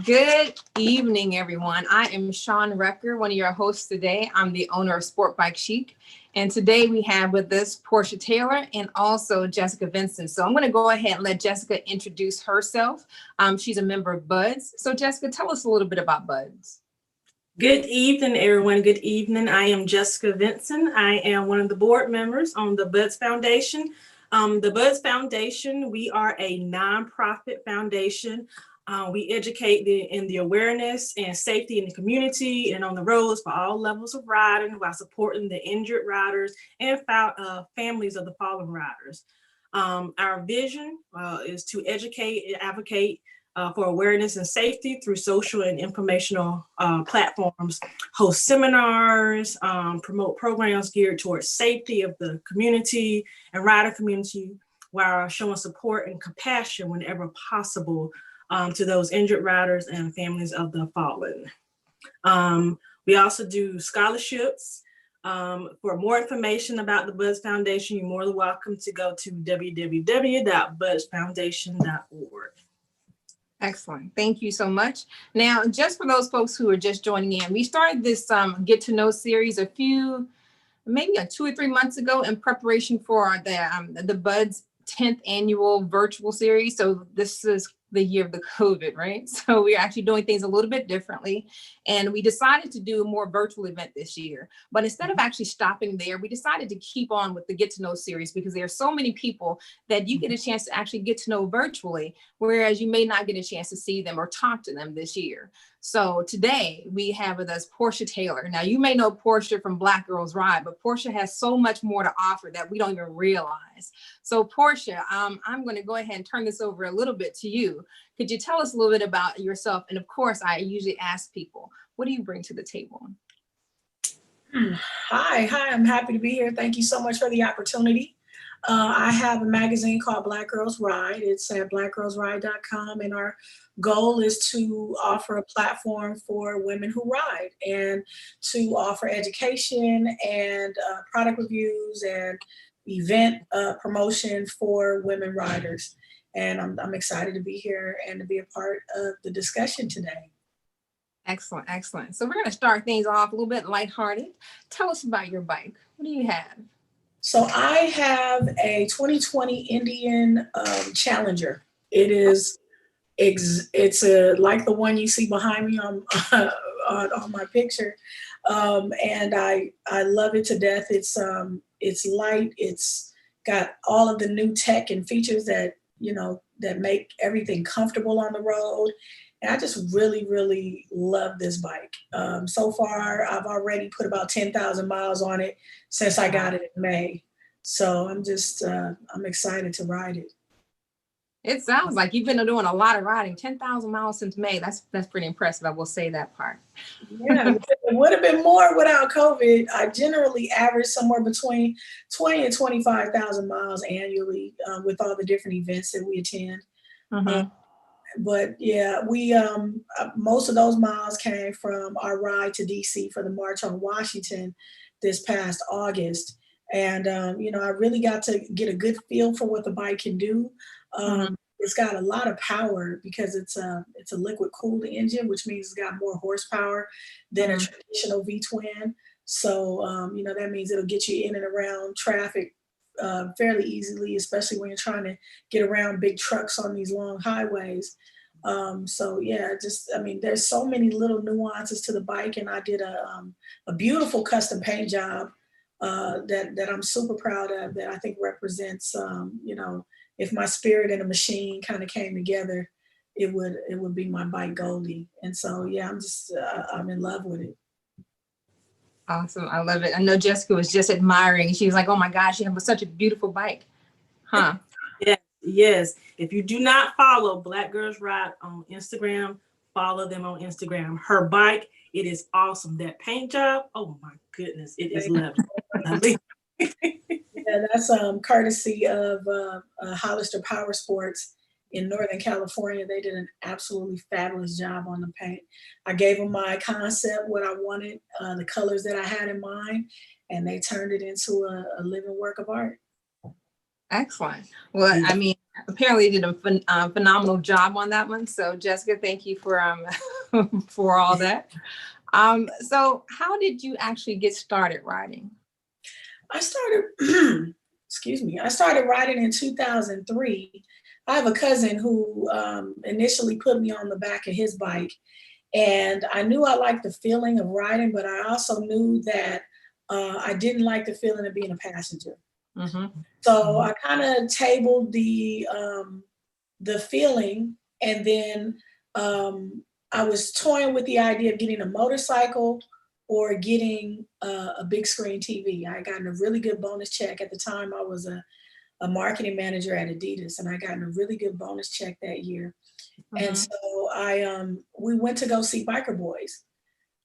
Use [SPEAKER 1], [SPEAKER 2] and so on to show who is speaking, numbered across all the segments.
[SPEAKER 1] Good evening, everyone. I am Sean Rucker, one of your hosts today. I'm the owner of SportBike Chic. And today we have with us Porsche Taylor and also Jessica Vincent. So I'm going to go ahead and let Jessica introduce herself. She's a member of Buds. So Jessica, tell us a little bit about Buds.
[SPEAKER 2] Good evening, everyone. Good evening. I am Jessica Vincent. I am one of the board members on the Buds Foundation. The Buds Foundation, we are a nonprofit foundation. We educate in the awareness and safety in the community and on the roads for all levels of riding while supporting the injured riders and families of the fallen riders. Our vision is to educate and advocate for awareness and safety through social and informational platforms, host seminars, promote programs geared towards safety of the community and rider community, while showing support and compassion whenever possible to those injured riders and families of the fallen. We also do scholarships. For more information about the Buds Foundation, you're more than welcome to go to www.budsfoundation.org.
[SPEAKER 1] Excellent. Thank you so much. Now, just for those folks who are just joining in, we started this get to know series maybe 2 or 3 months ago in preparation for the Buds 10th annual virtual series. So this is the year of the COVID, right? So we're actually doing things a little bit differently. And we decided to do a more virtual event this year. But instead of actually stopping there, we decided to keep on with the Get to Know series because there are so many people that you get a chance to actually get to know virtually, whereas you may not get a chance to see them or talk to them this year. So today we have with us Porsche Taylor. Now you may know Porsche from Black Girls Ride, but Porsche has so much more to offer that we don't even realize. So Porsche, I'm going to go ahead and turn this over a little bit to you. Could you tell us a little bit about yourself? And of course, I usually ask people, what do you bring to the table?
[SPEAKER 3] Hi, I'm happy to be here. Thank you so much for the opportunity. I have a magazine called Black Girls Ride. It's at blackgirlsride.com, and our goal is to offer a platform for women who ride and to offer education and product reviews and event promotion for women riders. And I'm excited to be here and to be a part of the discussion today.
[SPEAKER 1] Excellent, excellent. So we're going to start things off a little bit lighthearted. Tell us about your bike. What do you have?
[SPEAKER 3] So I have a 2020 Indian Challenger. It's like the one you see behind me on my picture, and I love it to death. It's light. It's got all of the new tech and features that make everything comfortable on the road. And I just really, really love this bike. So far, I've already put about 10,000 miles on it since I got it in May. So I'm excited to ride it.
[SPEAKER 1] It sounds like you've been doing a lot of riding, 10,000 miles since May. That's pretty impressive. I will say that part.
[SPEAKER 3] Yeah, it would have been more without COVID. I generally average somewhere between 20 and 25,000 miles annually with all the different events that we attend.
[SPEAKER 1] Mm-hmm.
[SPEAKER 3] But yeah, we most of those miles came from our ride to DC for the March on Washington this past August. And, I really got to get a good feel for what the bike can do. It's got a lot of power because it's a liquid cooled engine, which means it's got more horsepower than a traditional V-twin. So, that means it'll get you in and around traffic fairly easily, especially when you're trying to get around big trucks on these long highways. So yeah, there's so many little nuances to the bike, and I did a beautiful custom paint job that I'm super proud of, that I think represents, if my spirit and a machine kind of came together, it would be my bike Goldie. And so, yeah, I'm in love with it.
[SPEAKER 1] Awesome. I love it. I know Jessica was just admiring. She was like, oh my gosh, you have such a beautiful bike. Huh?
[SPEAKER 2] Yes. If you do not follow Black Girls Ride on Instagram, follow them on Instagram. Her bike, it is awesome. That paint job, oh my goodness, it is lovely.
[SPEAKER 3] Yeah, that's courtesy of Hollister Power Sports in Northern California. They did an absolutely fabulous job on the paint. I gave them my concept, what I wanted, the colors that I had in mind, and they turned it into a living work of art.
[SPEAKER 1] Excellent. Well, I mean, apparently you did a phenomenal job on that one. So Jessica, thank you for for all that. So how did you actually get started riding?
[SPEAKER 3] I started, excuse me, I started riding in 2003. I have a cousin who initially put me on the back of his bike, and I knew I liked the feeling of riding, but I also knew that I didn't like the feeling of being a passenger.
[SPEAKER 1] Mm-hmm.
[SPEAKER 3] So I kind of tabled the feeling, and then I was toying with the idea of getting a motorcycle or getting a big screen TV. I got a really good bonus check at the time. I was a marketing manager at Adidas, and I got a really good bonus check that year.
[SPEAKER 1] Mm-hmm.
[SPEAKER 3] And so we went to go see Biker Boys.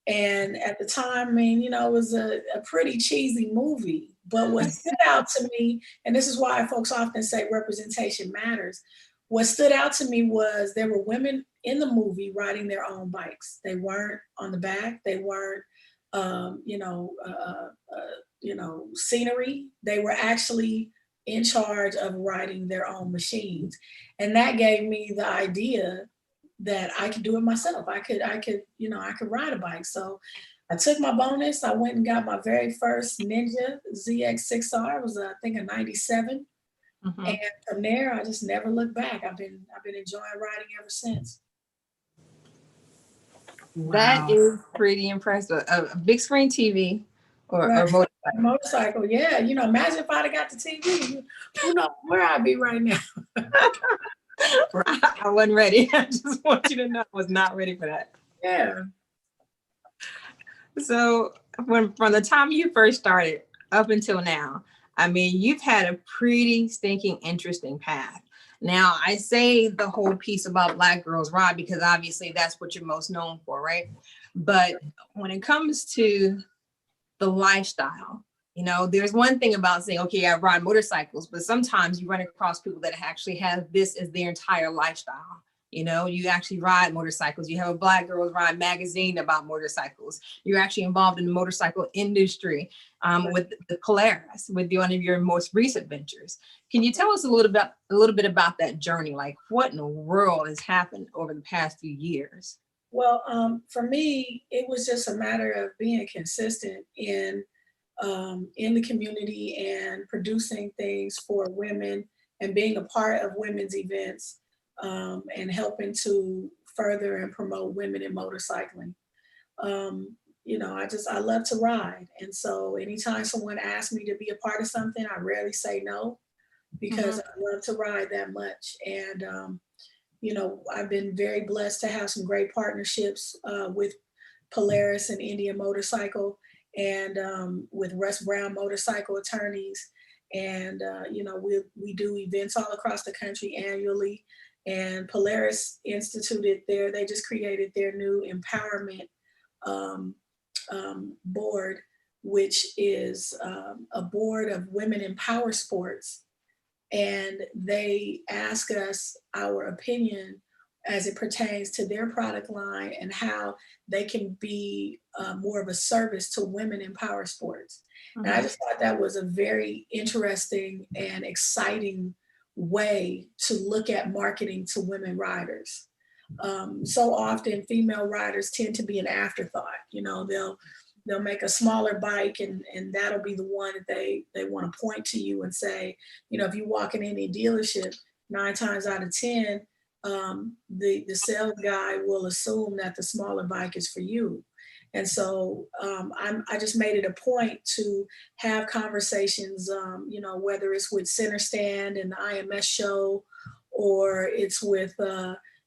[SPEAKER 3] And at the time, I mean, you know, it was a pretty cheesy movie. But what stood out to me, and this is why folks often say representation matters, what stood out to me was there were women in the movie riding their own bikes. They weren't on the back. They weren't, scenery. They were actually in charge of riding their own machines. And that gave me the idea that I could do it myself. I could ride a bike. So I took my bonus. I went and got my very first Ninja ZX6R. It was, I think, a 97.
[SPEAKER 1] Mm-hmm.
[SPEAKER 3] And from there, I just never looked back. I've been enjoying riding ever since.
[SPEAKER 1] Wow. That is pretty impressive. A big screen TV or motorcycle.
[SPEAKER 3] Motorcycle, yeah. You know, imagine if I'd have got the TV. Who knows where I'd be right now.
[SPEAKER 1] I wasn't ready. I just want you to know I was not ready for that.
[SPEAKER 3] Yeah.
[SPEAKER 1] So from the time you first started up until now, I mean, you've had a pretty stinking interesting path. Now, I say the whole piece about Black Girls Ride because obviously that's what you're most known for, right? But when it comes to the lifestyle, you know, there's one thing about saying, okay, I ride motorcycles, but sometimes you run across people that actually have this as their entire lifestyle. You know, you actually ride motorcycles. You have a Black Girls Ride magazine about motorcycles. You're actually involved in the motorcycle industry with the Polaris, with one of your most recent ventures. Can you tell us a little bit about that journey? Like, what in the world has happened over the past few years?
[SPEAKER 3] Well, for me, it was just a matter of being consistent in the community and producing things for women and being a part of women's events and helping to further and promote women in motorcycling. You know, I love to ride. And so anytime someone asks me to be a part of something, I rarely say no because I love to ride that much. And, you know, I've been very blessed to have some great partnerships with Polaris and India Motorcycle and with Russ Brown Motorcycle Attorneys. And, you know, we do events all across the country annually. And Polaris they just created their new empowerment board, which is a board of women in power sports. And they ask us our opinion as it pertains to their product line and how they can be more of a service to women in power sports. And I just thought that was a very interesting and exciting way to look at marketing to women riders. So often female riders tend to be an afterthought. You know, they'll make a smaller bike and that'll be the one that they want to point to you and say, you know, if you walk in any dealership, 9 times out of 10, the sales guy will assume that the smaller bike is for you. And so I just made it a point to have conversations, you know, whether it's with Center Stand and the IMS show, or it's with,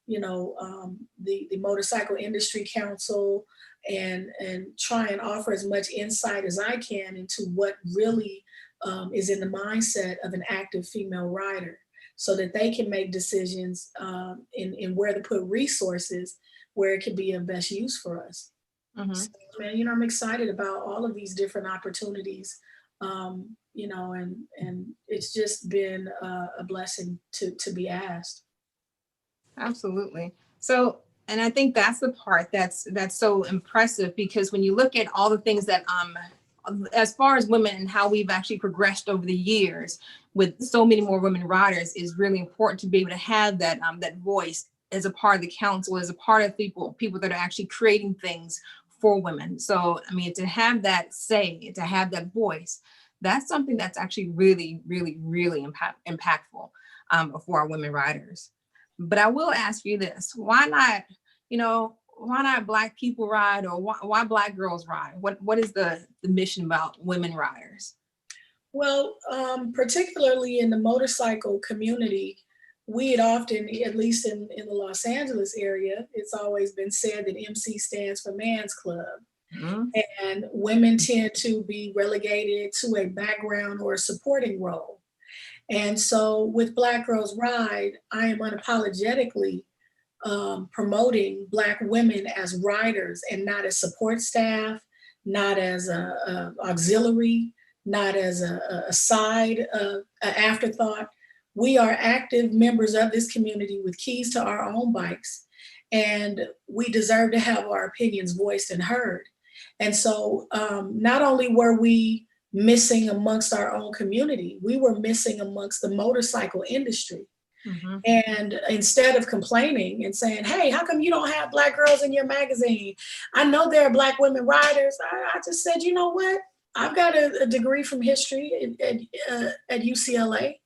[SPEAKER 3] you know, the Motorcycle Industry Council, and try and offer as much insight as I can into what really is in the mindset of an active female rider, so that they can make decisions in where to put resources where it can be of best use for us. So, man, you know, I'm excited about all of these different opportunities, you know, and it's just been a blessing to be asked.
[SPEAKER 1] Absolutely. So, and I think that's the part that's so impressive, because when you look at all the things that as far as women and how we've actually progressed over the years with so many more women riders, is really important to be able to have that that voice as a part of the council, as a part of people that are actually creating things for women. So, I mean, to have that say, to have that voice, that's something that's actually really, really, really impactful for our women riders. But I will ask you this: why not, why not Black people ride, or why Black girls ride? What is the mission about women riders?
[SPEAKER 3] Well, particularly in the motorcycle community, we had often, at least in the Los Angeles area, it's always been said that MC stands for Man's Club.
[SPEAKER 1] Mm-hmm.
[SPEAKER 3] And women tend to be relegated to a background or a supporting role. And so with Black Girls Ride, I am unapologetically promoting Black women as riders and not as support staff, not as a auxiliary, not as a side, an afterthought. We are active members of this community with keys to our own bikes, and we deserve to have our opinions voiced and heard. And so not only were we missing amongst our own community, we were missing amongst the motorcycle industry.
[SPEAKER 1] Mm-hmm.
[SPEAKER 3] And instead of complaining and saying, hey, how come you don't have Black girls in your magazine? I know there are Black women riders. I just said, you know what? I've got a degree from history at UCLA.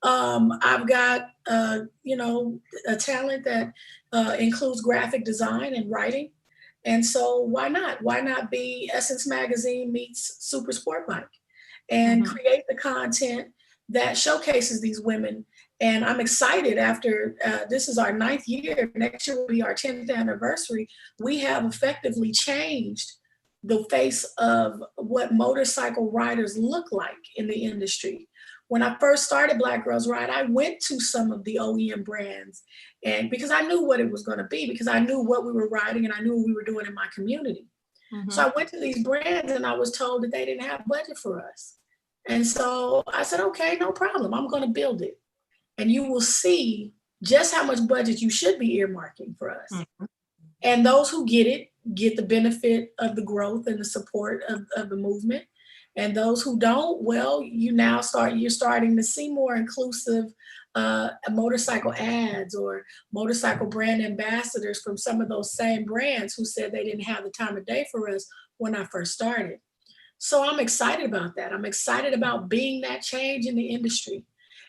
[SPEAKER 3] I've got, a talent that includes graphic design and writing. And so why not? Why not be Essence Magazine meets Super SportBike and
[SPEAKER 1] Mm-hmm.
[SPEAKER 3] create the content that showcases these women? And I'm excited after, this is our 9th year, next year will be our 10th anniversary. We have effectively changed the face of what motorcycle riders look like in the industry. When I first started Black Girls Ride, I went to some of the OEM brands, and because I knew what it was going to be, because I knew what we were riding and I knew what we were doing in my community.
[SPEAKER 1] Mm-hmm.
[SPEAKER 3] So I went to these brands and I was told that they didn't have budget for us. And so I said, okay, no problem. I'm going to build it. And you will see just how much budget you should be earmarking for us.
[SPEAKER 1] Mm-hmm.
[SPEAKER 3] And those who get it get the benefit of the growth and the support of the movement. And those who don't, well, you're starting to see more inclusive motorcycle ads or motorcycle brand ambassadors from some of those same brands who said they didn't have the time of day for us when I first started. So I'm excited about that. I'm excited about being that change in the industry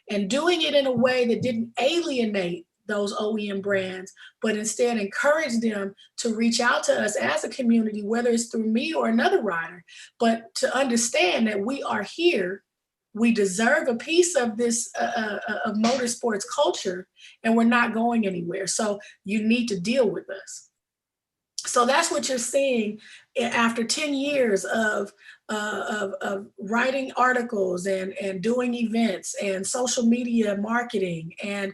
[SPEAKER 3] and doing it in a way that didn't alienate those OEM brands, but instead encourage them to reach out to us as a community, whether it's through me or another rider, but to understand that we are here, we deserve a piece of this of motorsports culture, and we're not going anywhere. So you need to deal with us. So that's what you're seeing after 10 years of writing articles and doing events and social media marketing and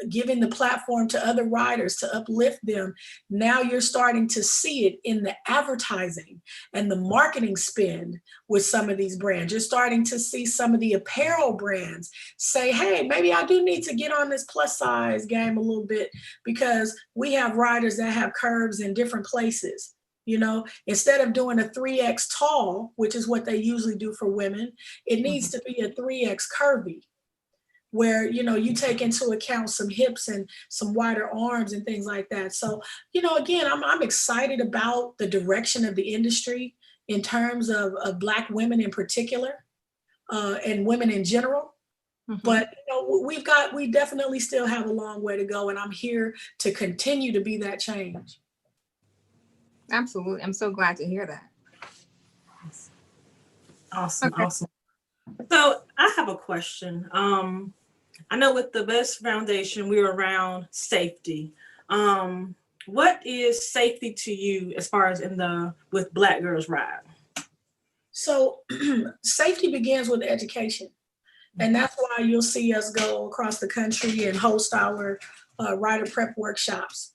[SPEAKER 3] giving the platform to other riders to uplift them. Now you're starting to see it in the advertising and the marketing spend with some of these brands. You're starting to see some of the apparel brands say, hey, maybe I do need to get on this plus size game a little bit, because we have riders that have curves in different places. Instead of doing a 3X tall, which is what they usually do for women, it needs to be a 3X curvy, where, you take into account some hips and some wider arms and things like that. So, again, I'm excited about the direction of the industry in terms of Black women in particular, and women in general. Mm-hmm. But we definitely still have a long way to go, and I'm here to continue to be that change.
[SPEAKER 1] Absolutely. I'm so glad to hear that.
[SPEAKER 2] Awesome. Okay. Awesome. So I have a question. I know with the Best Foundation, we're around safety. What is safety to you as far as with Black Girls Ride?
[SPEAKER 3] So safety begins with education. And that's why you'll see us go across the country and host our rider prep workshops.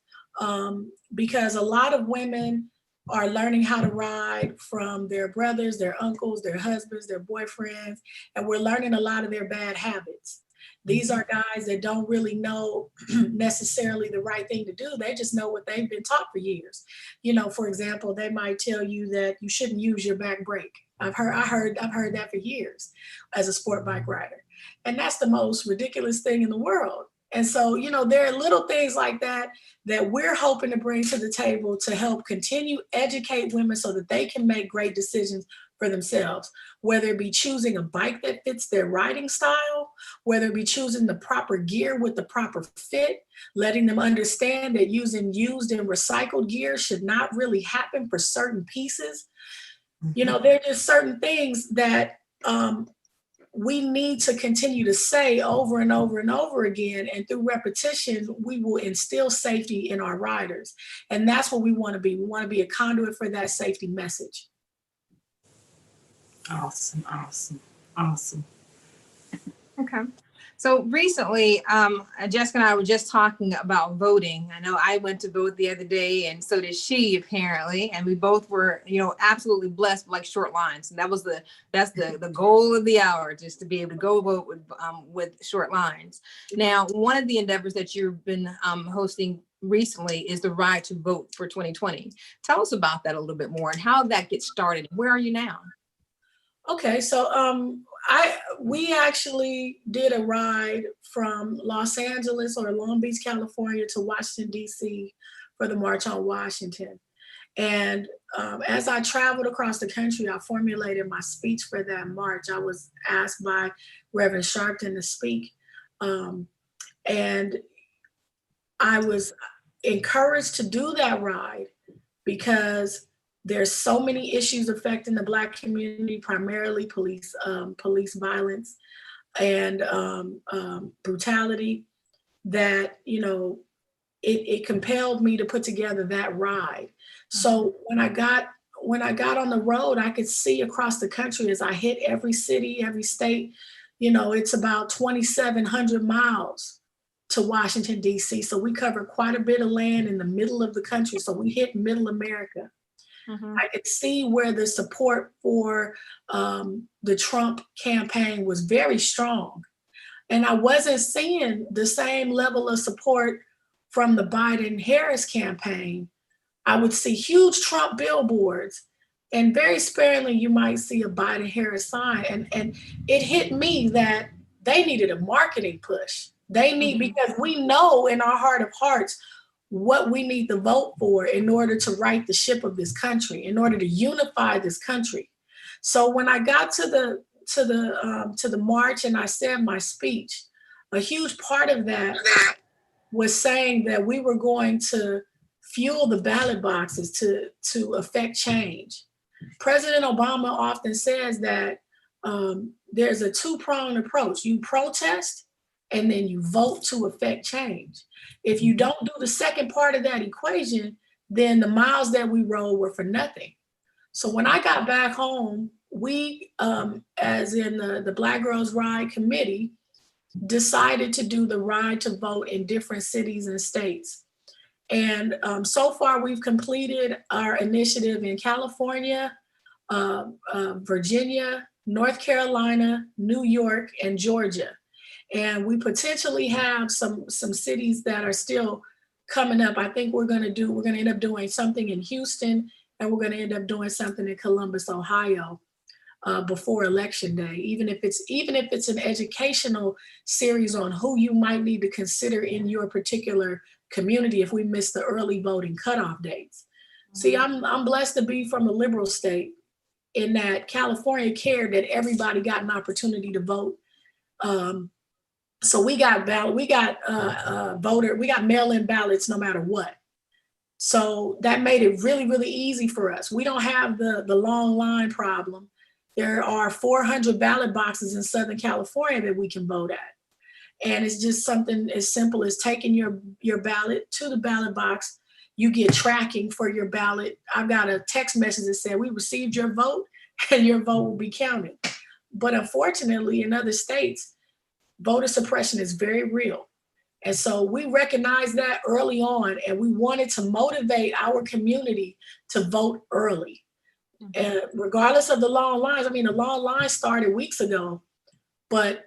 [SPEAKER 3] Because a lot of women are learning how to ride from their brothers, their uncles, their husbands, their boyfriends, and we're learning a lot of their bad habits. These are guys that don't really know necessarily the right thing to do. They just know what they've been taught for years. You know, for example, they might tell you that you shouldn't use your back brake. I've heard that for years as a sport bike rider. And that's the most ridiculous thing in the world. And so, you know, there are little things like that that we're hoping to bring to the table to help continue educate women so that they can make great decisions for themselves, whether it be choosing a bike that fits their riding style, whether it be choosing the proper gear with the proper fit, letting them understand that using used and recycled gear should not really happen for certain pieces. You know, there are just certain things that we need to continue to say over and over and over again. And through repetition, we will instill safety in our riders. And that's what we want to be. We want to be a conduit for that safety message.
[SPEAKER 2] Awesome, awesome, awesome.
[SPEAKER 1] Okay. So recently, Jessica and I were just talking about voting. I know I went to vote the other day, and so did she apparently. And we both were, you know, absolutely blessed with like short lines. And that's the goal of the hour, just to be able to go vote with short lines. Now, one of the endeavors that you've been hosting recently is the Ride to Vote for 2020. Tell us about that a little bit more and how that gets started. Where are you now?
[SPEAKER 3] Okay, so we actually did a ride from Los Angeles or Long Beach, California to Washington, D.C. for the March on Washington. And as I traveled across the country, I formulated my speech for that march. I was asked by Reverend Sharpton to speak. And I was encouraged to do that ride because there's so many issues affecting the Black community, primarily police violence and brutality, that, you know, it compelled me to put together that ride. So when I got on the road, I could see across the country as I hit every city, every state, you know, it's about 2,700 miles to Washington, D.C. So we covered quite a bit of land in the middle of the country. So we hit middle America. I could see where the support for the Trump campaign was very strong. And I wasn't seeing the same level of support from the Biden-Harris campaign. I would see huge Trump billboards, and very sparingly you might see a Biden-Harris sign. And it hit me that they needed a marketing push. They need, because we know in our heart of hearts what we need to vote for in order to right the ship of this country, in order to unify this country. So when I got to the march and I said my speech, a huge part of that was saying that we were going to fuel the ballot boxes to affect change. President Obama often says that there's a two-pronged approach. You protest and then you vote to affect change. If you don't do the second part of that equation, then the miles that we rode were for nothing. So when I got back home, we, as in the Black Girls Ride Committee, decided to do the Ride to Vote in different cities and states. And so far we've completed our initiative in California, Virginia, North Carolina, New York, and Georgia. And we potentially have some cities that are still coming up. I think we're going to end up doing something in Houston, and we're going to end up doing something in Columbus, Ohio, before Election Day. Even if it's an educational series on who you might need to consider in your particular community if we miss the early voting cutoff dates. See, I'm blessed to be from a liberal state in that California cared that everybody got an opportunity to vote. So we got mail-in ballots no matter what. So that made it really, really easy for us. We don't have the long line problem. There are 400 ballot boxes in Southern California that we can vote at. And it's just something as simple as taking your ballot to the ballot box. You get tracking for your ballot. I've got a text message that said, we received your vote and your vote will be counted. But unfortunately, in other states, voter suppression is very real. And so we recognized that early on, and we wanted to motivate our community to vote early. And regardless of the long lines, I mean, the long lines started weeks ago, but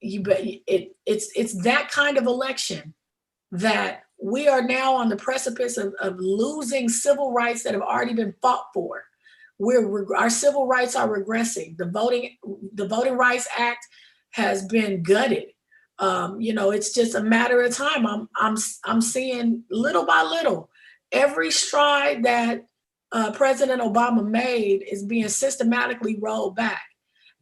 [SPEAKER 3] it's that kind of election that we are now on the precipice of losing civil rights that have already been fought for. Our civil rights are regressing. The Voting Rights Act has been gutted. It's just a matter of time. I'm seeing little by little, every stride that President Obama made is being systematically rolled back.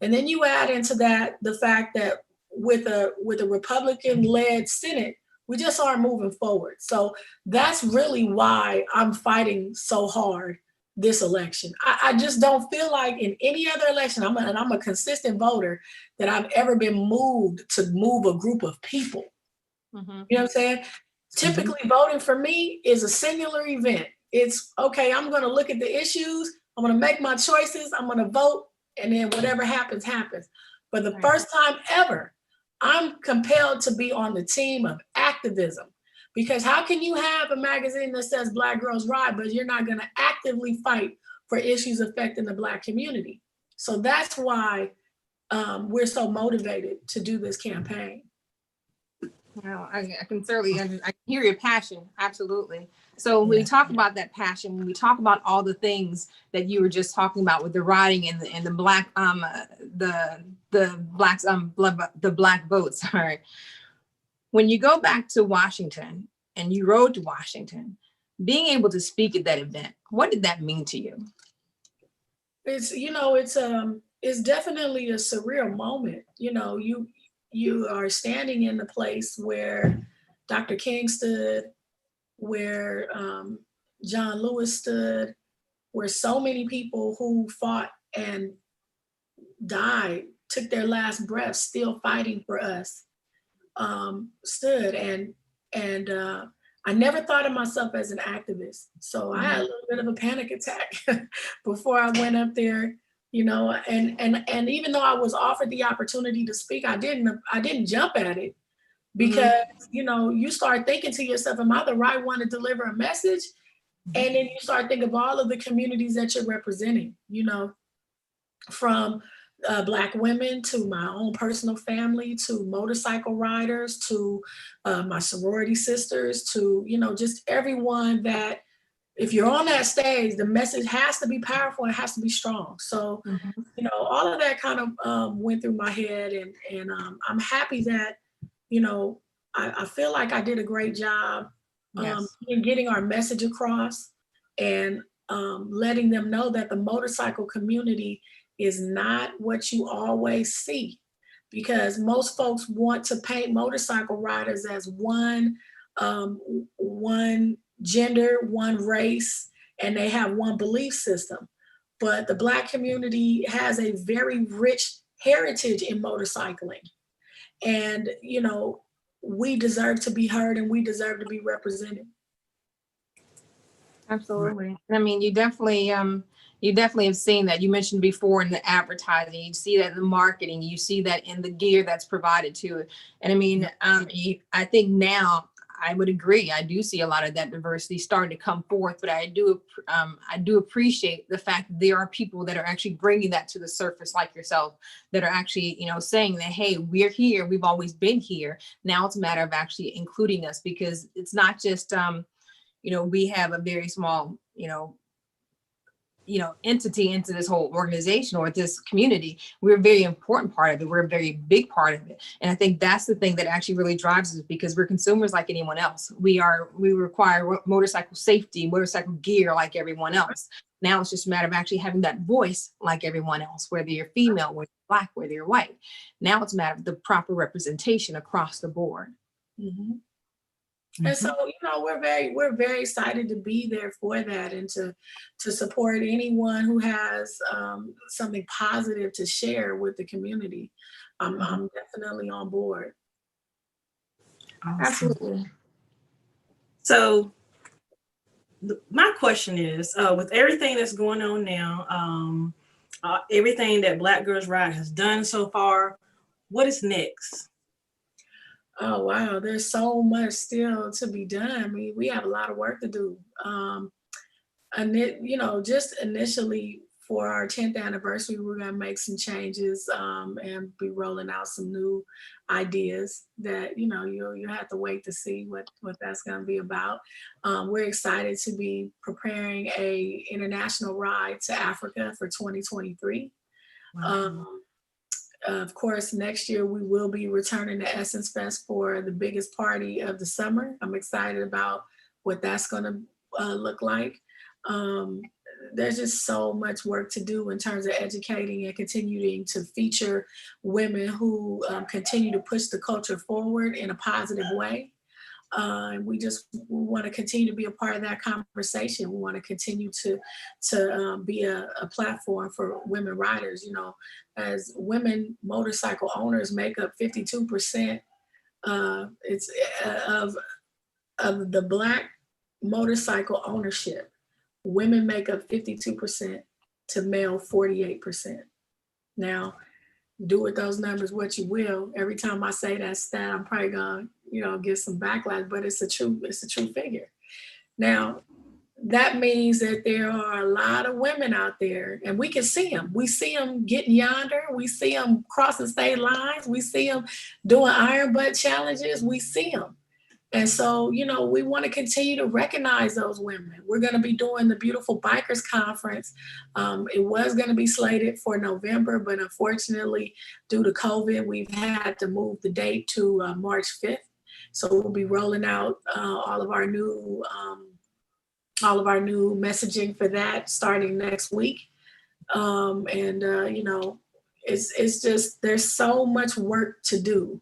[SPEAKER 3] And then you add into that the fact that with a Republican-led Senate, we just aren't moving forward. So that's really why I'm fighting so hard this election. I just don't feel like in any other election, I'm a consistent voter, that I've ever been moved to move a group of people.
[SPEAKER 1] Mm-hmm.
[SPEAKER 3] You know what I'm saying? Typically, voting for me is a singular event. It's okay, I'm going to look at the issues, I'm going to make my choices, I'm going to vote, and then whatever happens, happens. For the first time ever, I'm compelled to be on the team of activism. Because how can you have a magazine that says Black Girls Ride, but you're not going to actively fight for issues affecting the Black community? So that's why we're so motivated to do this campaign.
[SPEAKER 1] Well, I can certainly I can hear your passion. Absolutely. So when we talk about that passion, when we talk about all the things that you were just talking about with the riding and the Black the Black votes, sorry. When you go back to Washington and you rode to Washington, being able to speak at that event, what did that mean to you?
[SPEAKER 3] It's definitely a surreal moment. You are standing in the place where Dr. King stood, where John Lewis stood, where so many people who fought and died, took their last breath, still fighting for us, stood. And I never thought of myself as an activist. So I had a little bit of a panic attack before I went up there. And even though I was offered the opportunity to speak, I didn't jump at it, because you start thinking to yourself, am I the right one to deliver a message? And then you start thinking of all of the communities that you're representing, from Black women to my own personal family, to motorcycle riders, to my sorority sisters, to just everyone that, if you're on that stage, the message has to be powerful, it has to be strong. So, all of that kind of went through my head, and I'm happy that, I feel like I did a great job in getting our message across, and letting them know that the motorcycle community is not what you always see, because most folks want to paint motorcycle riders as one gender, one race, and they have one belief system. But the Black community has a very rich heritage in motorcycling. And, we deserve to be heard, and we deserve to be represented.
[SPEAKER 1] Absolutely. I mean, you definitely have seen that. You mentioned before in the advertising, you see that in the marketing, you see that in the gear that's provided to it. And I mean, I think now I would agree. I do see a lot of that diversity starting to come forth, but I do appreciate the fact that there are people that are actually bringing that to the surface, like yourself, that are actually, saying that, hey, we're here. We've always been here. Now it's a matter of actually including us, because it's not just, we have a very small, entity into this whole organization or this community. We're a very important part of it. We're a very big part of it. And I think that's the thing that actually really drives us, because we're consumers like anyone else. We require motorcycle safety, motorcycle gear like everyone else. Now it's just a matter of actually having that voice like everyone else, whether you're female, whether you're Black, whether you're white. Now it's a matter of the proper representation across the board.
[SPEAKER 3] Mm-hmm. And so, we're very excited to be there for that, and to support anyone who has something positive to share with the community. I'm definitely on board.
[SPEAKER 2] Awesome.
[SPEAKER 1] Absolutely.
[SPEAKER 2] So my question is, with everything that's going on now, everything that Black Girls Ride has done so far, what is next?
[SPEAKER 3] Oh, wow. There's so much still to be done. I mean, we have a lot of work to do. And just initially for our 10th anniversary, we're going to make some changes and be rolling out some new ideas that, you know, you'll have to wait to see what that's going to be about. We're excited to be preparing a international ride to Africa for 2023.
[SPEAKER 2] Wow.
[SPEAKER 3] Of course, next year we will be returning to Essence Fest for the biggest party of the summer. I'm excited about what that's going to look like. There's just so much work to do in terms of educating and continuing to feature women who continue to push the culture forward in a positive way. We want to continue to be a part of that conversation. We want to continue to be a platform for women riders. You know, as women motorcycle owners make up 52% of the Black motorcycle ownership. Women make up 52% to male 48%. Now, do with those numbers what you will. Every time I say that stat, I'm probably gonna, get some backlash, but it's a true figure. Now, that means that there are a lot of women out there, and we can see them. We see them getting yonder. We see them crossing state lines. We see them doing iron butt challenges. We see them. And so, we want to continue to recognize those women. We're going to be doing the Beautiful Bikers Conference. It was going to be slated for November, but unfortunately, due to COVID, we've had to move the date to March 5th. So we'll be rolling out all of our new messaging for that starting next week. It's just, there's so much work to do.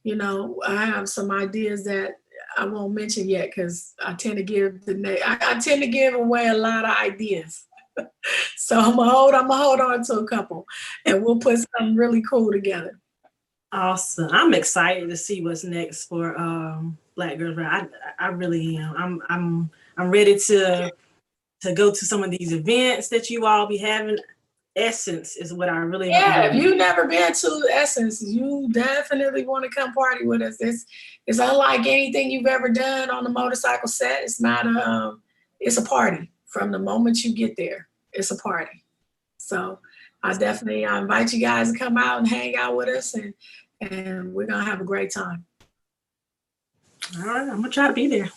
[SPEAKER 3] I have some ideas that I won't mention yet because I tend to give I tend to give away a lot of ideas. So I'm gonna hold on to a couple, and we'll put something really cool together.
[SPEAKER 2] Awesome! I'm excited to see what's next for Black Girls Ride. I really am. I'm ready to go to some of these events that you all be having. Essence is what I really want to do.
[SPEAKER 3] If you've never been to Essence, you definitely want to come party with us. It's unlike anything you've ever done on the motorcycle set. It's not it's a party from the moment you get there. It's a party. So I invite you guys to come out and hang out with us, and we're gonna have a great time.
[SPEAKER 2] All right, I'm gonna try to be there.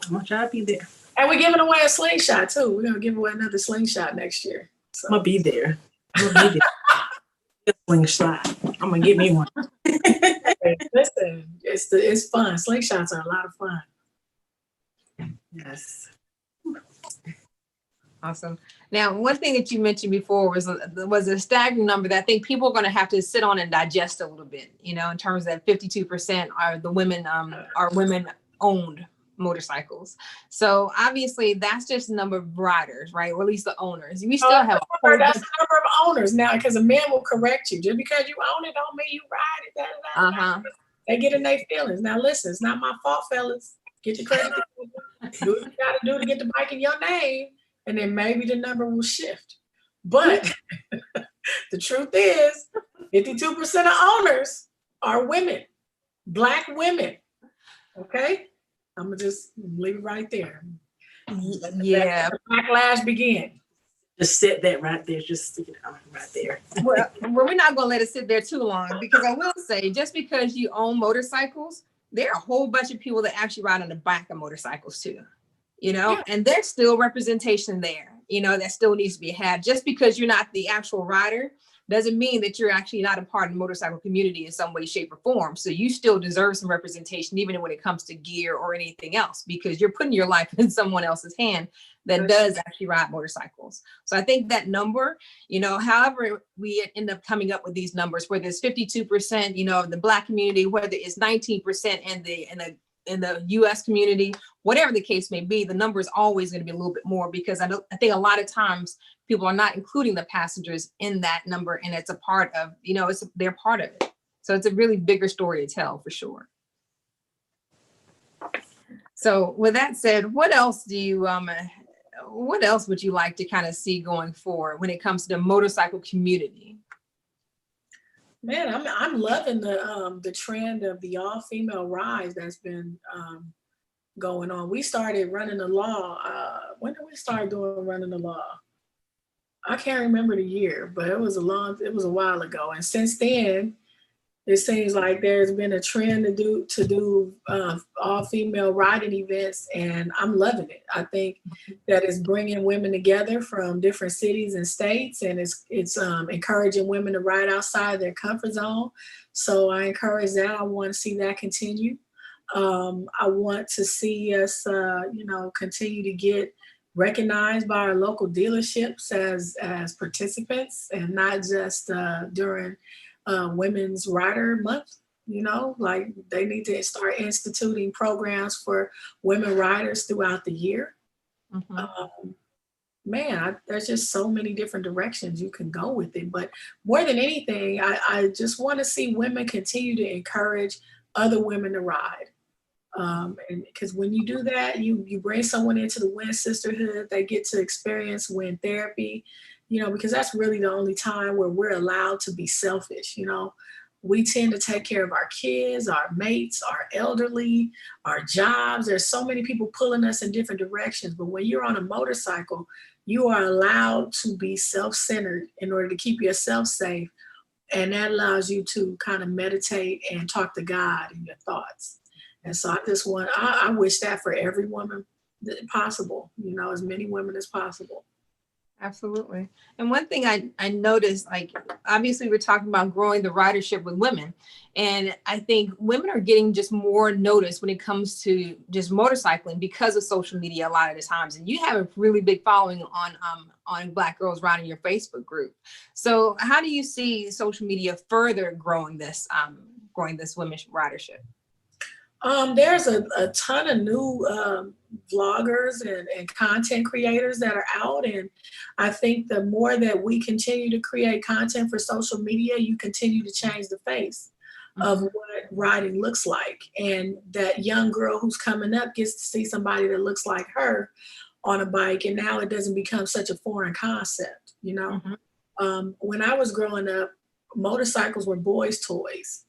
[SPEAKER 3] And we're giving away a slingshot too. We're gonna give away another slingshot next year. So.
[SPEAKER 2] I'm gonna be there. Slingshot. I'm gonna get me one.
[SPEAKER 3] Listen, it's fun. Slingshots are a lot of fun.
[SPEAKER 2] Yes.
[SPEAKER 1] Awesome. Now, one thing that you mentioned before was a staggering number that I think people are going to have to sit on and digest a little bit. In terms of that 52% are the women are women owned motorcycles. So obviously that's just the number of riders, right? Or at least the owners. We still have
[SPEAKER 3] that's the number of owners now, because a man will correct you. Just because you own it don't mean you ride it. They get in their feelings. Now listen, it's not my fault, fellas. Get your credit. Do what you gotta do to get the bike in your name, and then maybe the number will shift. But the truth is 52% of owners are women, Black women. Okay? I'm gonna just leave it right there.
[SPEAKER 1] Yeah.
[SPEAKER 3] Let the backlash begin.
[SPEAKER 2] Just sit that right there. Just stick it out right there.
[SPEAKER 1] Well, we're not gonna let it sit there too long, because I will say, just because you own motorcycles, there are a whole bunch of people that actually ride on the back of motorcycles too. And there's still representation there, that still needs to be had. Just because you're not the actual rider doesn't mean that you're actually not a part of the motorcycle community in some way, shape, or form. So you still deserve some representation, even when it comes to gear or anything else, because you're putting your life in someone else's hand that does actually ride motorcycles. So I think that number, however we end up coming up with these numbers, whether it's 52%, of the Black community, whether it's 19% in the US community, whatever the case may be, the number is always going to be a little bit more, because I think a lot of times people are not including the passengers in that number, and it's a part of, they're part of it. So it's a really bigger story to tell for sure. So with that said, what else would you like to kind of see going forward when it comes to the motorcycle community?
[SPEAKER 3] Man, I'm loving the trend of the all-female rides that's been going on. We started running the law. When did we start doing running the law? I can't remember the year, but it was a while ago. And since then, it seems like there's been a trend to do all female riding events, and I'm loving it. I think that it's bringing women together from different cities and states, and it's encouraging women to ride outside their comfort zone. So I encourage that. I want to see that continue. I want to see us, continue to get recognized by our local dealerships as participants, and not just during Women's Rider Month. Like they need to start instituting programs for women riders throughout the year.
[SPEAKER 1] Mm-hmm.
[SPEAKER 3] There's just so many different directions you can go with it. But more than anything, I just want to see women continue to encourage other women to ride. And because when you do that, you bring someone into the WIN sisterhood. They get to experience WIN therapy, because that's really the only time where we're allowed to be selfish. We tend to take care of our kids, our mates, our elderly, our jobs. There's so many people pulling us in different directions. But when you're on a motorcycle, you are allowed to be self-centered in order to keep yourself safe. And that allows you to kind of meditate and talk to God in your thoughts. And so I wish that for every woman possible, as many women as possible.
[SPEAKER 1] Absolutely. And one thing I noticed, like, obviously we're talking about growing the ridership with women. And I think women are getting just more notice when it comes to just motorcycling because of social media a lot of the times. And you have a really big following on Black Girls Riding, your Facebook group. So how do you see social media further growing this women's ridership?
[SPEAKER 3] There's a ton of new vloggers and content creators that are out. And I think the more that we continue to create content for social media, you continue to change the face of what riding looks like. And that young girl who's coming up gets to see somebody that looks like her on a bike. And now it doesn't become such a foreign concept, When I was growing up, motorcycles were boys' toys.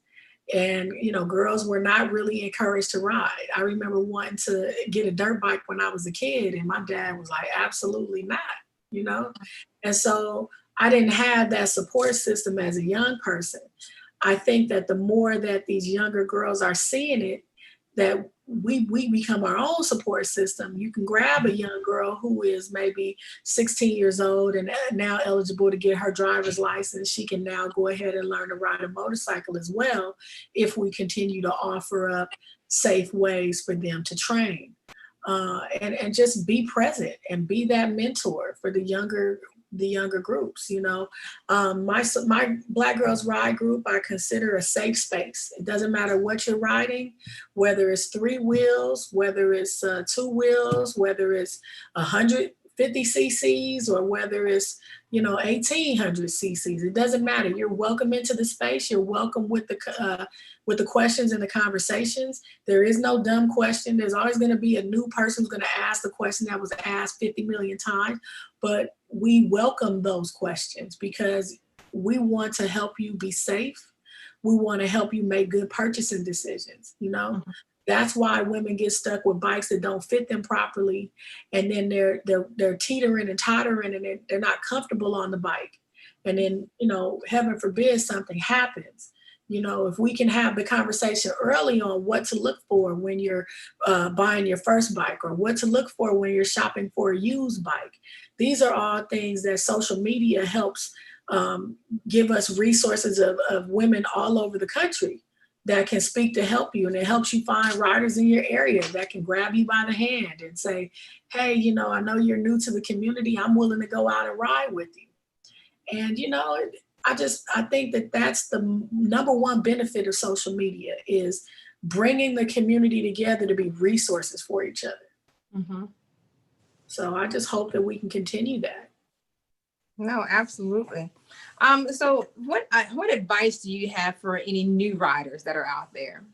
[SPEAKER 3] And, girls were not really encouraged to ride. I remember wanting to get a dirt bike when I was a kid, and my dad was like, absolutely not, And so I didn't have that support system as a young person. I think that the more that these younger girls are seeing it, that we become our own support system. You can grab a young girl who is maybe 16 years old and now eligible to get her driver's license. She can now go ahead and learn to ride a motorcycle as well if we continue to offer up safe ways for them to train. And just be present and be that mentor for the younger groups. My Black Girls Ride group, I consider a safe space. It doesn't matter what you're riding, whether it's 3 wheels, whether it's 2 wheels, whether it's 150 cc's, or whether it's 1800 cc's. It doesn't matter. You're welcome into the space. You're welcome with the questions and the conversations. There is no dumb question. There's always going to be a new person who's going to ask the question that was asked 50 million times. But we welcome those questions because we want to help you be safe. We want to help you make good purchasing decisions. That's why women get stuck with bikes that don't fit them properly, and then they're teetering and tottering, and they're not comfortable on the bike. And then heaven forbid something happens. If we can have the conversation early on what to look for when you're buying your first bike, or what to look for when you're shopping for a used bike. These are all things that social media helps give us resources of women all over the country that can speak to help you. And it helps you find riders in your area that can grab you by the hand and say, hey, I know you're new to the community. I'm willing to go out and ride with you. And, I think that that's the number one benefit of social media, is bringing the community together to be resources for each other.
[SPEAKER 1] Mm-hmm.
[SPEAKER 3] So I just hope that we can continue that.
[SPEAKER 1] No, absolutely. So what advice do you have for any new riders that are out there?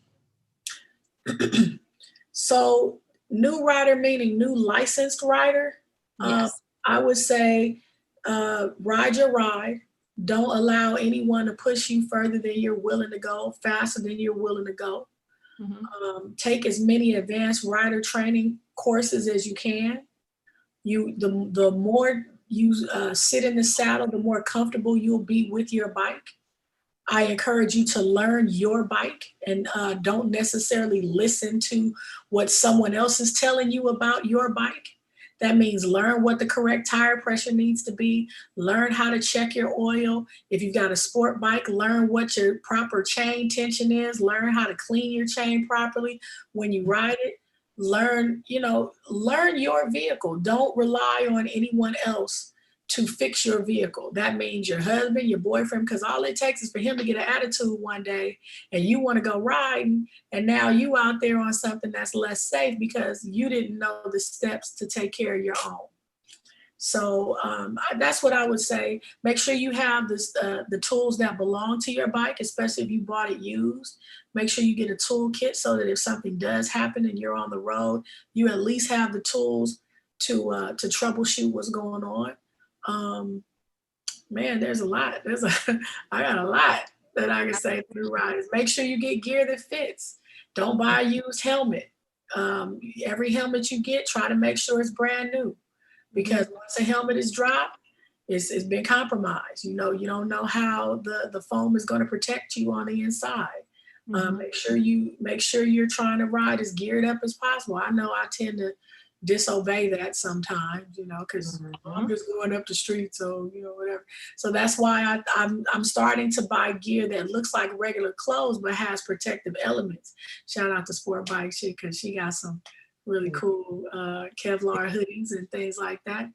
[SPEAKER 3] So new rider, meaning new licensed rider.
[SPEAKER 1] Yes.
[SPEAKER 3] I would say ride your ride. Don't allow anyone to push you further than you're willing to go, faster than you're willing to go. Mm-hmm. Take as many advanced rider training courses as you can. The more you sit in the saddle, the more comfortable you'll be with your bike. I encourage you to learn your bike and don't necessarily listen to what someone else is telling you about your bike. That means learn what the correct tire pressure needs to be, learn how to check your oil. If you've got a sport bike, learn what your proper chain tension is, learn how to clean your chain properly when you ride it. Learn your vehicle. Don't rely on anyone else to fix your vehicle. That means your husband, your boyfriend, because all it takes is for him to get an attitude one day and you want to go riding, and now you out there on something that's less safe because you didn't know the steps to take care of your own. So that's what I would say. Make sure you have the tools that belong to your bike, especially if you bought it used. Make sure you get a toolkit so that if something does happen and you're on the road, you at least have the tools to troubleshoot what's going on. Man, there's a lot. I got a lot that I can say to new riders. Make sure you get gear that fits. Don't buy a used helmet. Every helmet you get, try to make sure it's brand new, because once a helmet is dropped, it's been compromised. You don't know how the foam is going to protect you on the inside. Make sure you're trying to ride as geared up as possible. I know I tend to disobey that sometimes, because I'm just going up the street, so whatever. So that's why I'm starting to buy gear that looks like regular clothes but has protective elements. Shout out to SportBike Chic, because she got some really cool Kevlar hoodies and things like that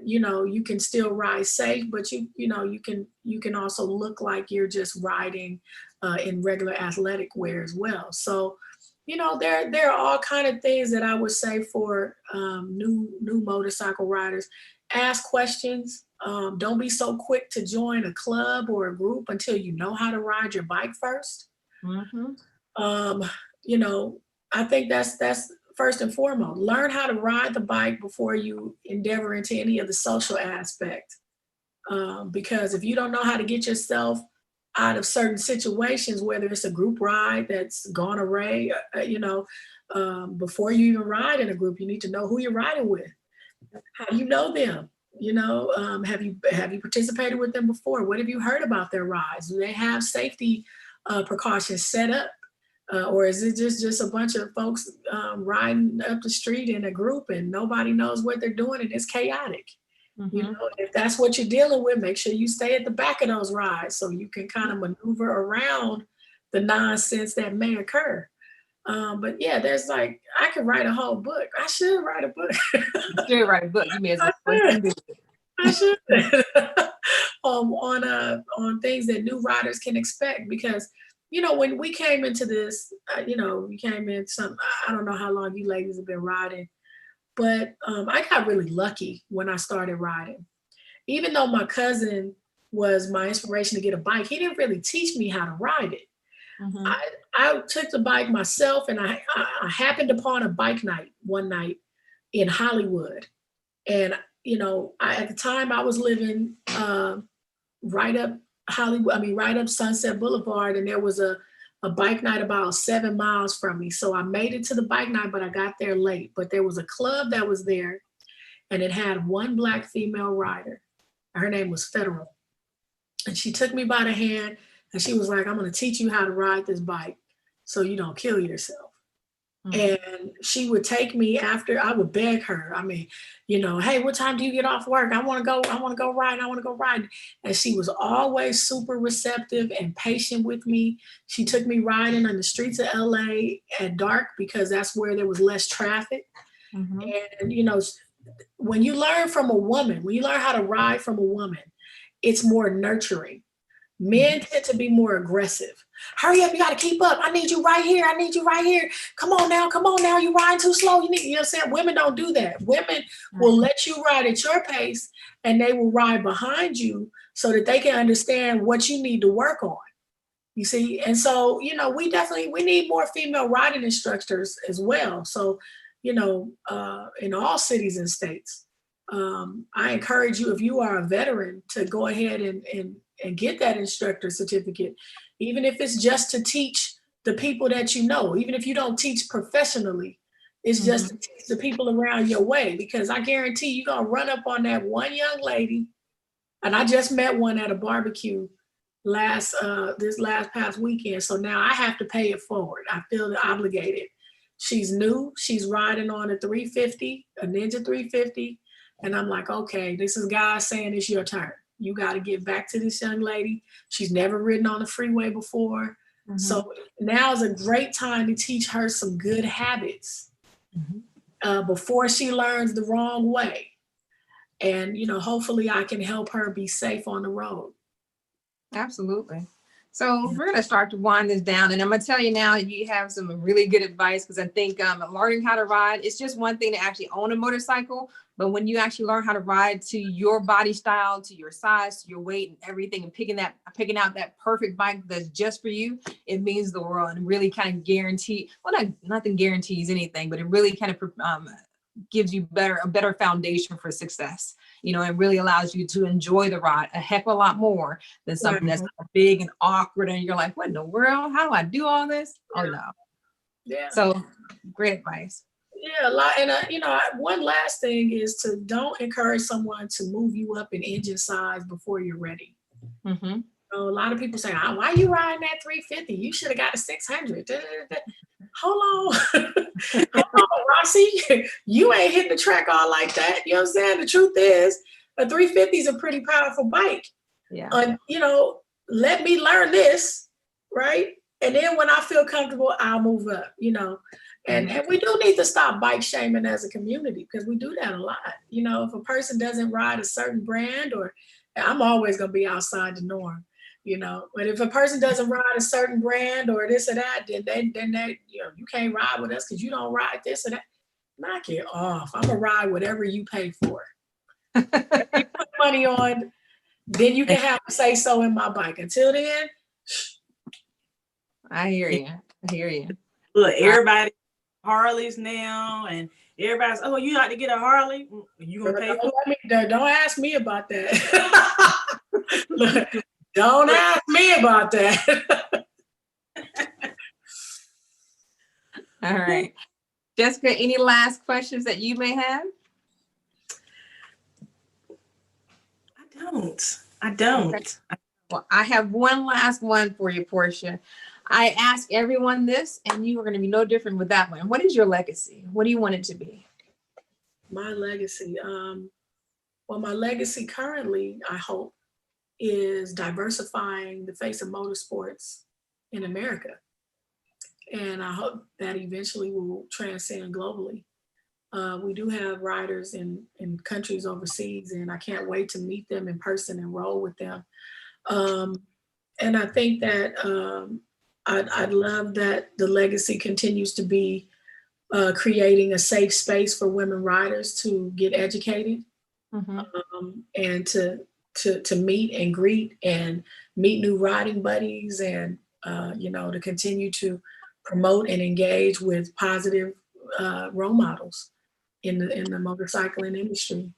[SPEAKER 3] you can still ride safe, but you can also look like you're just riding in regular athletic wear as well. So there are all kind of things that I would say for new motorcycle riders. Ask questions. Don't be so quick to join a club or a group until you know how to ride your bike first. I think that's first and foremost. Learn how to ride the bike before you endeavor into any of the social aspect. Because if you don't know how to get yourself out of certain situations, whether it's a group ride that's gone awry, before you even ride in a group, you need to know who you're riding with. How do you know them? Have you participated with them before? What have you heard about their rides? Do they have safety precautions set up? Or is it just a bunch of folks riding up the street in a group and nobody knows what they're doing and it's chaotic? If that's what you're dealing with, make sure you stay at the back of those rides so you can kind of maneuver around the nonsense that may occur. But yeah, there's I could write a whole book. I should write a book.
[SPEAKER 1] You should write a book. You may as well do it.
[SPEAKER 3] I should. On things that new riders can expect, because when we came into this, we came in I don't know how long you ladies have been riding, but I got really lucky when I started riding. Even though my cousin was my inspiration to get a bike, he didn't really teach me how to ride it. I took the bike myself, and I happened upon a bike night one night in Hollywood. And, at the time I was living right up Sunset Boulevard, and there was a bike night about 7 miles from me. So I made it to the bike night, but I got there late. But there was a club that was there, and it had one Black female rider. Her name was Federal. And she took me by the hand, and she was like, I'm going to teach you how to ride this bike so you don't kill yourself. And she would take me after. I would beg her. Hey, what time do you get off work? I want to go ride. And she was always super receptive and patient with me. She took me riding on the streets of LA at dark because that's where there was less traffic. And, when you learn from a woman, when you learn how to ride from a woman, it's more nurturing. Men tend to be more aggressive. Hurry up, you got to keep up. I need you right here. Come on now. You're riding too slow. You know what I'm saying? Women don't do that. Women will let you ride at your pace, and they will ride behind you so that they can understand what you need to work on. You see? And so, we need more female riding instructors as well. So, in all cities and states, I encourage you, if you are a veteran, to go ahead and get that instructor certificate, even if it's just to teach the people that even if you don't teach professionally, It's just to teach the people around your way, because I guarantee you're going to run up on that one young lady. And I just met one at a barbecue this last past weekend. So now I have to pay it forward. I feel obligated. She's new. She's riding on a 350, a Ninja 350. And I'm like, okay, this is God saying it's your turn. You got to get back to this young lady. She's never ridden on the freeway before. So now is a great time to teach her some good habits before she learns the wrong way. And, you know, hopefully I can help her be safe on the road.
[SPEAKER 1] Absolutely. So we're going to start to wind this down. And I'm going to tell you now, you have some really good advice, because I think learning how to ride, it's just one thing to actually own a motorcycle. But when you actually learn how to ride to your body style, to your size, to your weight and everything, and picking out that perfect bike that's just for you, it means the world, and really kind of nothing guarantees anything, but it really kind of gives you a better foundation for success. You know, it really allows you to enjoy the ride a heck of a lot more than something that's big and awkward. And you're like, what in the world? How do I do all this? Oh no. Yeah. So great advice.
[SPEAKER 3] Yeah, a lot. And you know, one last thing is to don't encourage someone to move you up in engine size before you're ready. So a lot of people say, oh, why are you riding that 350? You should have got a 600. Hold on. Hold on, Rossi. You ain't hitting the track all like that. You know what I'm saying? The truth is, a 350 is a pretty powerful bike. Yeah. You know, let me learn this, right? And then when I feel comfortable, I'll move up, you know. And we do need to stop bike shaming as a community, because we do that a lot. You know, if a person doesn't ride a certain brand, or I'm always going to be outside the norm. You know, but if a person doesn't ride a certain brand or this or that, then they you know, you can't ride with us because you don't ride this or that. Knock it off. I'm gonna ride whatever you pay for. If you put money on, then you can have a say so in my bike. Until then,
[SPEAKER 1] I hear you.
[SPEAKER 2] Look, everybody Harleys now, and everybody's, oh, you like to get a Harley? You gonna pay for
[SPEAKER 3] it? Don't ask me about that. Look, don't ask me about that.
[SPEAKER 1] All right. Jessica, any last questions that you may have?
[SPEAKER 2] I don't.
[SPEAKER 1] Okay. Well, I have one last one for you, Portia. I ask everyone this, and you are going to be no different with that one. What is your legacy? What do you want it to be?
[SPEAKER 3] My legacy? Well, my legacy currently, I hope, is diversifying the face of motorsports in America. And I hope that eventually will transcend globally. We do have riders in countries overseas, and I can't wait to meet them in person and roll with them. And I think that I'd love that the legacy continues to be creating a safe space for women riders to get educated, and to meet and greet and meet new riding buddies, and you know, to continue to promote and engage with positive role models in the motorcycling industry.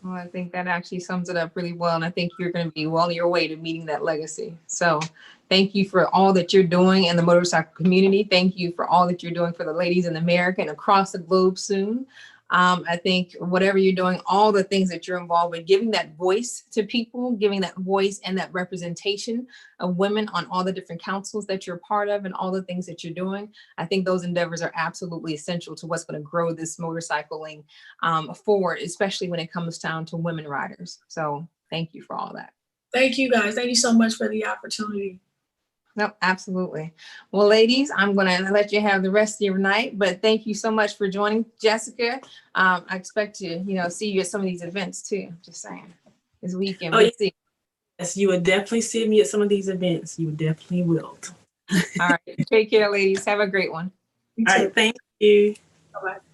[SPEAKER 1] Well, I think that actually sums it up really well. And I think you're going to be well on your way to meeting that legacy. So thank you for all that you're doing in the motorcycle community. Thank you for all that you're doing for the ladies in America and across the globe soon. I think whatever you're doing, all the things that you're involved with, giving that voice to people, giving that voice and that representation of women on all the different councils that you're part of and all the things that you're doing. I think those endeavors are absolutely essential to what's going to grow this motorcycling forward, especially when it comes down to women riders. So thank you for all that.
[SPEAKER 3] Thank you, guys. Thank you so much for the opportunity.
[SPEAKER 1] No, absolutely. Well, ladies, I'm going to let you have the rest of your night, but thank you so much for joining, Jessica. I expect to, see you at some of these events too. Just saying, this weekend.
[SPEAKER 2] Oh, yes, you will definitely see me at some of these events. You definitely will.
[SPEAKER 1] All right. Take care, ladies. Have a great one.
[SPEAKER 2] All right. Thank you.
[SPEAKER 3] Bye-bye.